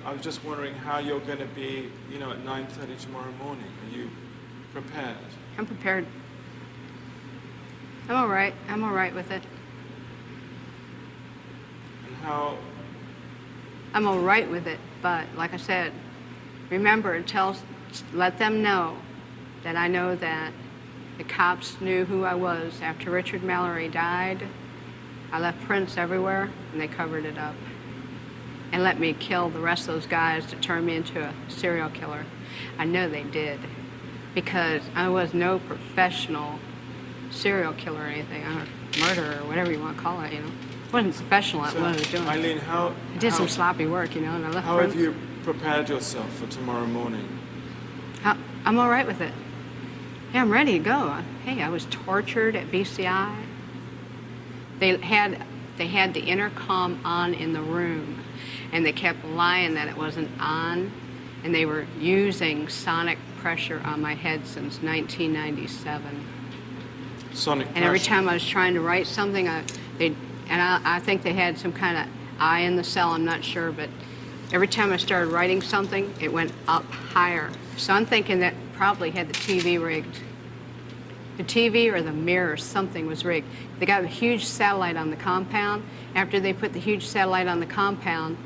I was just wondering how you're going to be, you know, at 9:30 tomorrow morning. Are you prepared? I'm prepared. I'm all right. I'm all right with it. And how? I'm all right with it, but like I said, remember, let them know that I know that the cops knew who I was. After Richard Mallory died, I left prints everywhere, and they covered it up. And let me kill the rest of those guys to turn me into a serial killer. I know they did, because I was no professional serial killer or anything, or murderer, or whatever you want to call it, you know. I wasn't professional at what I was doing. Eileen, I did some sloppy work, you know, and I left How prints. have you prepared yourself for tomorrow morning? I'm all right with it. Yeah, I'm ready to go. Hey, I was tortured at BCI. They had the intercom on in the room, and they kept lying that it wasn't on, and they were using sonic pressure on my head since 1997. Sonic pressure. And every time I was trying to write something, I think they had some kind of eye in the cell, I'm not sure, but every time I started writing something, it went up higher. So I'm thinking that probably had the TV rigged. The TV or the mirror, something was rigged. They got a huge satellite on the compound. After they put the huge satellite on the compound,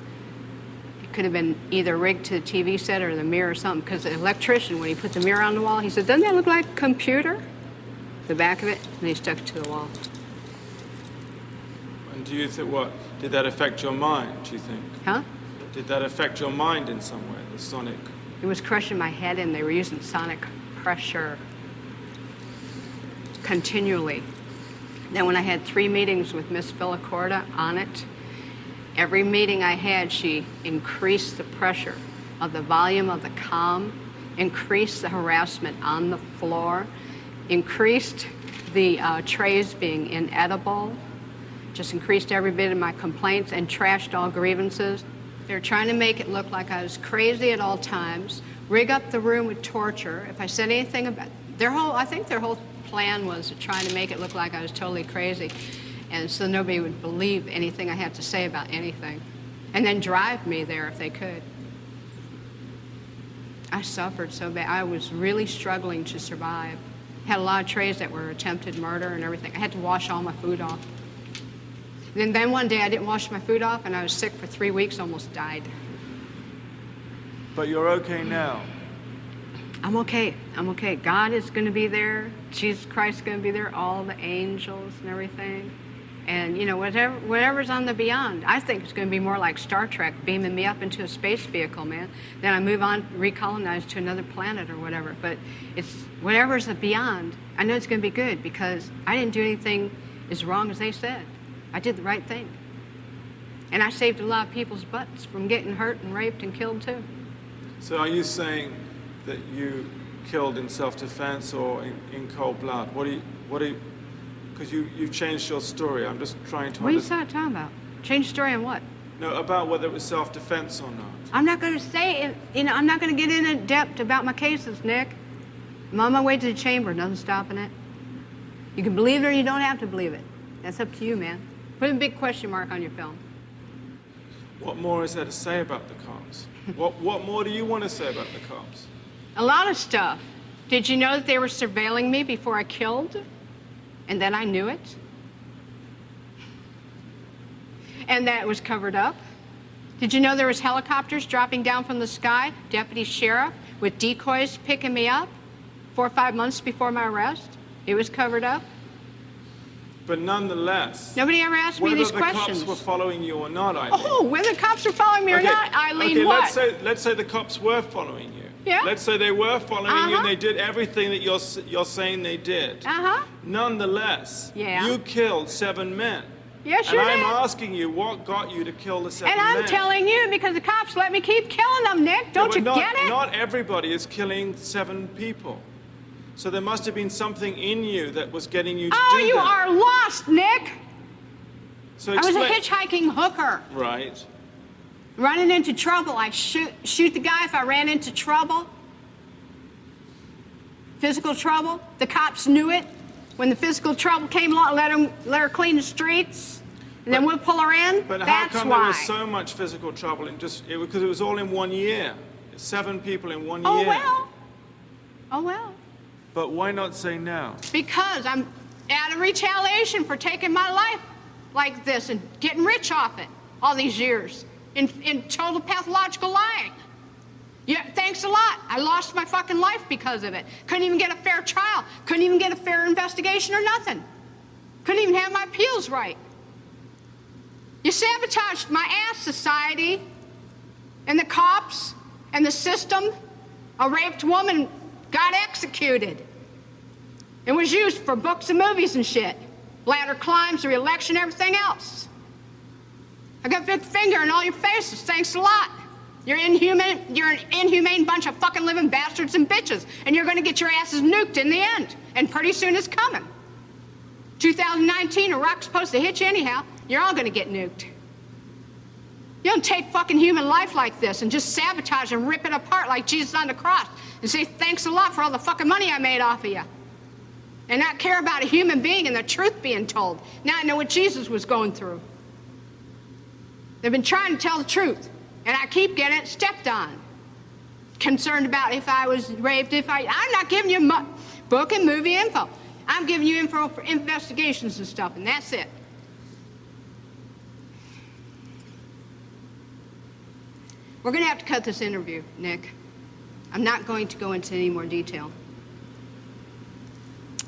it could have been either rigged to the TV set or the mirror or something, because the electrician, when he put the mirror on the wall, he said, "Doesn't that look like a computer?" The back of it, and he stuck it to the wall. And do you think, what, did that affect your mind, do you think? Huh? Did that affect your mind in some way, the sonic? It was crushing my head, and they were using sonic pressure continually. Then when I had 3 meetings with Miss Villacorta on it, every meeting I had, she increased the pressure of the volume of the comm, increased the harassment on the floor, increased the trays being inedible, just increased every bit of my complaints, and trashed all grievances. They're trying to make it look like I was crazy at all times, rig up the room with torture. If I said anything about I think their whole plan was to try to make it look like I was totally crazy, and so nobody would believe anything I had to say about anything, and then drive me there if they could. I suffered so bad. I was really struggling to survive. Had a lot of trays that were attempted murder and everything. I had to wash all my food off. And then one day I didn't wash my food off, and I was sick for 3 weeks, almost died. But you're okay now. I'm okay. I'm okay. God is going to be there. Jesus Christ is going to be there. All the angels and everything. And, you know, whatever's on the beyond. I think it's going to be more like Star Trek, beaming me up into a space vehicle, man. Then I move on, recolonize to another planet or whatever. But it's whatever's beyond. I know it's going to be good, because I didn't do anything as wrong as they said. I did the right thing. And I saved a lot of people's butts from getting hurt and raped and killed, too. So are you saying that you killed in self-defense or in cold blood? What do you, because you've changed your story. I'm just trying to What are you talking about? Change story on what? No, about whether it was self-defense or not. I'm not going to say it. You know, I'm not going to get in depth about my cases, Nick. I'm on my way to the chamber. Nothing stopping it. You can believe it or you don't have to believe it. That's up to you, man. Put a big question mark on your film. What more is there to say about the cops? What more do you want to say about the cops? A lot of stuff. Did you know that they were surveilling me before I killed? And then I knew it? And that it was covered up? Did you know there was helicopters dropping down from the sky, deputy sheriff, with decoys picking me up 4 or 5 months before my arrest? It was covered up? But nonetheless, nobody ever asked me these questions. Whether the cops were following you or not, Eileen. Oh, whether the cops were following me or not, Eileen, what? Let's say the cops were following you. Yeah. Let's say they were following you and they did everything that you're saying they did. Nonetheless, you killed 7 men. Yes, you did. And I'm asking you, what got you to kill the 7 men? And I'm telling you, because the cops let me keep killing them, Nick. Don't you get it? Not everybody is killing 7 people. So there must have been something in you that was getting you to do that. Oh, you are lost, Nick. So I was a hitchhiking hooker. Right. Running into trouble. I shoot the guy if I ran into trouble. Physical trouble. The cops knew it. When the physical trouble came along, let her clean the streets. And then we'll pull her in? But how That's come why. there was so much physical trouble in because it was all in 1 year? 7 people in 1 Oh, year. well. Oh, well. But why not say now? Because I'm out of retaliation for taking my life like this and getting rich off it all these years in total pathological lying. Yeah, thanks a lot. I lost my fucking life because of it. Couldn't even get a fair trial. Couldn't even get a fair investigation or nothing. Couldn't even have my appeals right. You sabotaged my ass, society, and the cops, and the system. A raped woman got executed. It was used for books and movies and shit. Ladder climbs, the re-election, everything else. I got a big finger in all your faces. Thanks a lot. You're an inhumane bunch of fucking living bastards and bitches, and you're gonna get your asses nuked in the end. And pretty soon it's coming. 2019, Iraq's supposed to hit you anyhow. You're all gonna get nuked. You don't take fucking human life like this and just sabotage and rip it apart like Jesus on the cross and say thanks a lot for all the fucking money I made off of you. And not care about a human being and the truth being told. Now I know what Jesus was going through. They've been trying to tell the truth, and I keep getting it stepped on. Concerned about if I was raped, I'm not giving you book and movie info. I'm giving you info for investigations and stuff, and that's it. We're gonna have to cut this interview, Nick. I'm not going to go into any more detail.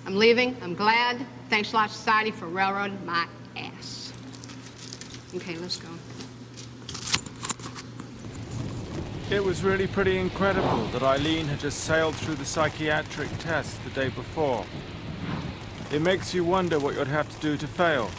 I'm leaving. I'm glad. Thanks a lot, society, for railroading my ass. Okay, let's go. It was really pretty incredible that Eileen had just sailed through the psychiatric test the day before. It makes you wonder what you'd have to do to fail.